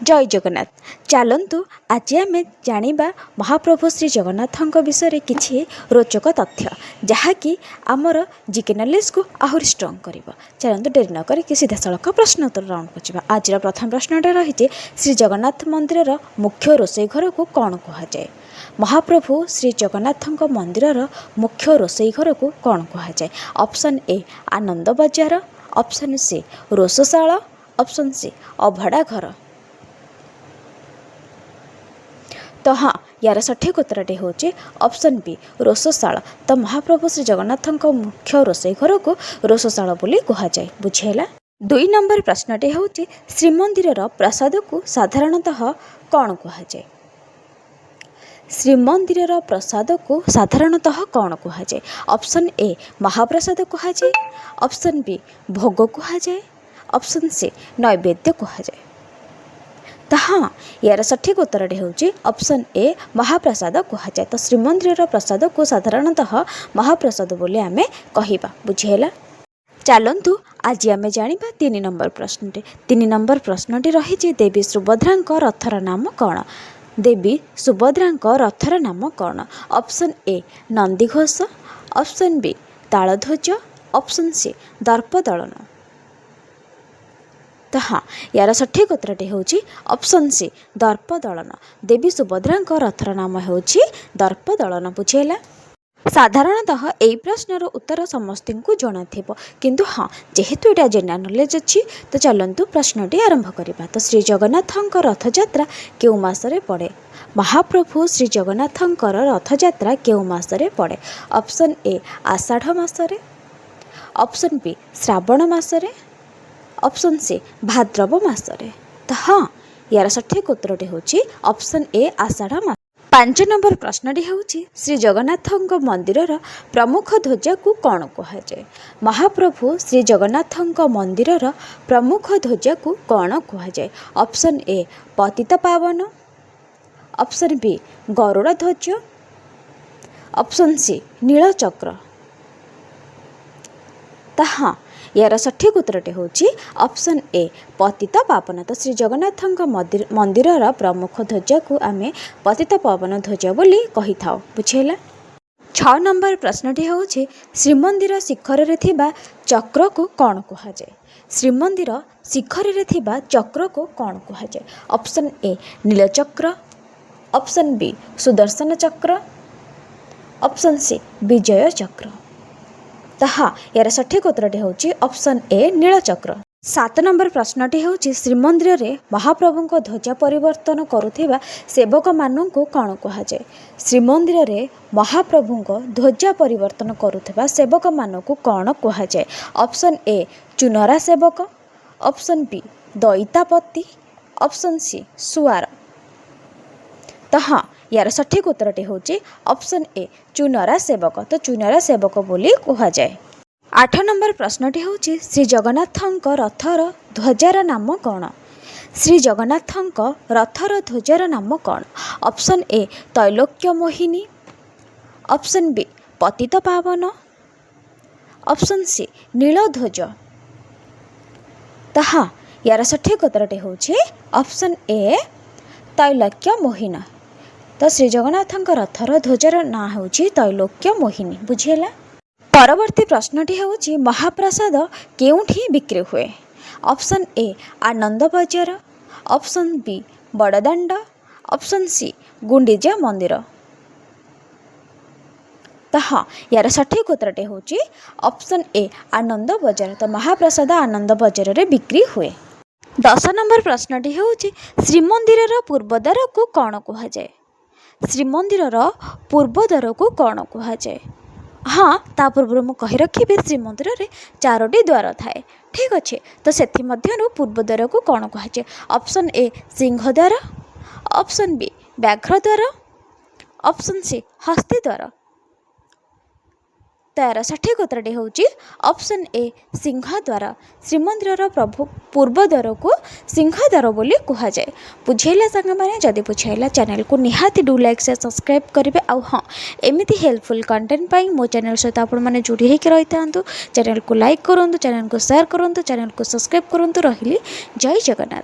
जय जगन्नाथ। चलतु आज आम जाना महाप्रभु श्री जगन्नाथ विषय किसी रोचक तथ्य जहाँकि आमर जीके नॉलेज को आहरी स्ट्रंग कर। चलतु डेरी नक सीधा सड़क प्रश्न उत्तर राउंड पहुँचा। आज प्रथम प्रश्न रही श्री जगन्नाथ मंदिर मुख्य रोसई घर को कौन कहुए। महाप्रभु श्री जगन्नाथ मंदिर मुख्य रोसई घर को कौन कहुए। Option A Ananda Bazaar, option C रोषशाला, option C अभड़ा घर। तो हाँ यार सठिक उत्तरटी हूँ ऑप्शन बी रोषशाला। तो महाप्रभु श्री जगन्नाथ मुख्य रोसई घर को रोषशाला बोली कहुए। बुझेगा। 2 नंबर प्रश्नटी हूँ श्रीमंदिर प्रसाद को साधारणतः कौन कहुए। श्रीमंदिर प्रसाद को साधारणतः कौन कहुए। ऑप्शन ए महाप्रसाद कहुए, ऑप्शन बी भोग कहुए, ऑप्शन सी नैवेद्य कहुए। तो हाँ यार सठिक उत्तरटी हूँ ऑप्शन ए महाप्रसाद कहुए। तो श्रीमंदिर प्रसाद को साधारणतः महाप्रसाद बोली आम कहवा। बुझेगा। चलतु आज आम जाना 3 नंबर प्रश्नटी। 3 नंबर प्रश्नटी रही देवी सुभद्रा रथर नाम कौन। देवी सुभद्रा रथर नाम कौन। Option A Nandighosh, option B Taladhwaj, option C Darpadalan. तो हाँ यार सठिक उत्तरटी हूँ ऑप्शन सी दर्पदलन। देवी सुभद्रा रथर नाम हूँ दर्पदलन। बुझेगा। साधारणतः यही प्रश्नर उत्तर समस्त को जना किंतु हाँ जेहेतु यहाँ जनरल नॉलेज अच्छी तो चलतु प्रश्नटी आरंभ करवा। तो श्री जगन्नाथ रथ यात्रा केउ मासरे पड़े। महाप्रभु श्री जगन्नाथ रथ यात्रा केउ मासरे पड़े। ऑप्शन ए आषाढ़ मासरे, ऑप्शन बी श्रावण मासरे, ऑप्शन सी भाद्रव मासरे। तो हाँ यार सठिक उत्तरटी हूँ option A Ashadh mass. 5 number प्रश्नटी हूँ श्री जगन्नाथ मंदिर प्रमुख ध्वजा को कौन कहुए। महाप्रभु श्री जगन्नाथ मंदिर प्रमुख ध्वजा को कौन कहुए। ऑप्शन ए पतित पावन, ऑप्शन बी गरुड़ ध्वज, ऑप्शन सी नीलचक्र। तो हाँ यार सठिक उत्तरटी हूँ ऑप्शन ए पतित पावन। तो श्री जगन्नाथ मंदिर प्रमुख ध्वजा को आम पतित पावन ध्वजा बोली कही था। बुझेगा। 6 नंबर प्रश्नटी हूँ श्रीमंदिर शिखर रे थिबा चक्र को कौन कहुए। श्रीमंदिर शिखर रे थिबा चक्र को कौन कहुए। Option A Nilachakra, option B Sudarshan Chakra, option सी विजय चक्र। तो हाँ यार सठिक उत्तरटी हूँ ऑप्शन ए नीलचक्र। 7 नंबर प्रश्नटी हूँ श्रीमंदिर रे महाप्रभु ध्वजा परिवर्तन करुथिबा सेवक मानू कौन कहुए। श्रीमंदिर रे महाप्रभु ध्वजा परिवर्तन करुथिबा सेवक मानू कौन कहुए। ऑप्शन ए चुनरा सेवक, option B Daitapati, option C सुआर। तो हाँ यार सठिक उत्तरटी हूँ ऑप्शन ए चुनरा सेवक। तो चुनरा सेवक बोली कहुए। 8 नंबर प्रश्नटी हूँ श्री जगन्नाथ रथर ध्वजार नाम कौन। श्री जगन्नाथ रथर ध्वजार नाम कौन। Option A Trailokya Mohini, option B Patita Pavana, option C नीलध्वज। तो हाँ यार सठिक उत्तरटी हूँ ऑप्शन ए तैलोक्य मोहिनी। तो श्री जगन्नाथ रथर ध्वजार ना हूँ तैलोक्य मोहिनी। बुझेगा। परवर्ती प्रश्नटी हूँ महाप्रसाद केउठी बिक्री हुए। Option A Ananda Bazaar, option B Badadanda, option C Gundicha मंदिर। तो हाँ यार सठिक उत्तरटी हूँ ऑप्शन ए आनंद बजार। तो महाप्रसाद आनंद बजार रे बिक्री हुए। 10 नंबर प्रश्नटी हूँ श्रीमंदिर पूर्वद्वार को कौन कहुए। श्रीमंदिर पूर्वद्वार को कौन कहुए। हाँ ता पूर्व मु कही रखी श्रीमंदिर रे 4टी द्वार थाए। ठीक अच्छे। तो से पूर्वद्वार को कौन कहुए। Option A Simhadwara, option B Vyaghradwara, option C Hastidwara. तार सठिक उत्तरटी हूँ ऑप्शन ए सिंहद्वार। श्रीमंदिर प्रभु पूर्वद्वार को सिंहद्वार बोली कहुए। बुझेगा सांग मैंने जदि बुझेगा चैनल को निहाती डू लाइक से सब्सक्राइब करेंगे। आउ हाँ एमती हेल्पफुल कंटेंट पाई मो चैनल सहित आपने जोड़ी होकर रही था। चैनल को लाइक करूँ, चैनल को शेयर करूँ, चैनल को सब्सक्राइब करूँ। रही जय जगन्नाथ।